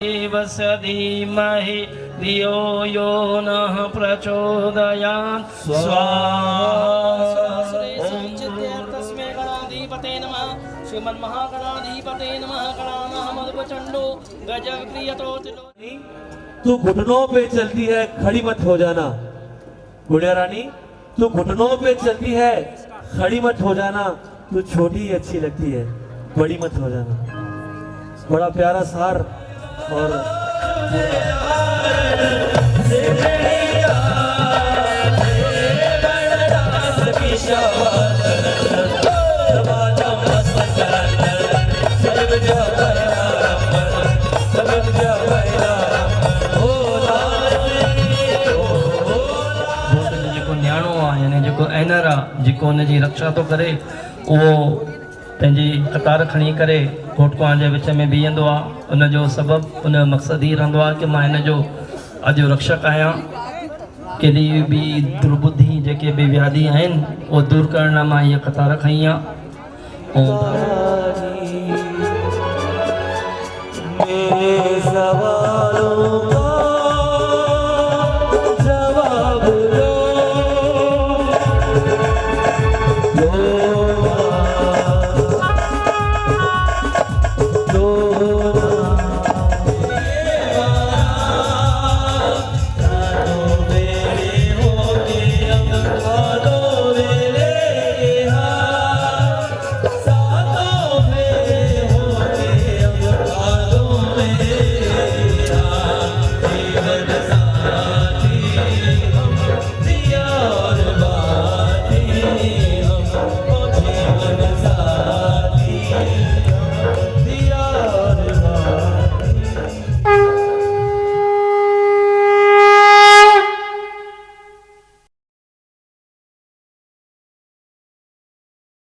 देवस्य धीमहि धियो यो नः प्रचोदयात् स्वाहा। तस्मै गणाधिपते नमः। श्रीमन्महागणाधिपते नमः। गणानामदपचण्डो गजविक्रियतो तिलो। तू घुटनों पे चलती है, खड़ी मत हो जाना। गुड़िया रानी, तू घुटनों पे चलती है, खड़ी मत हो जाना। तू छोटी ही अच्छी लगती है, बड़ी मत हो जाना। बड़ा प्यारा सार और न्याणो आहे यानी जेको एनर आहे, जेको हुनजी रक्षा थो करे, उहो पंहिंजी कतार खणी करे घोटकुआं जे विच में बीहंदो आहे। उनजो सबबु उन मक़सदु ई रहंदो आहे कि मां हिनजो अॼु रक्षक आहियां। केॾी बि दुर्बुद्धि जेके बि व्याधि आहिनि उहो दूरि करण लाइ मां हीअ कतार खई आहे। मेरे सवालों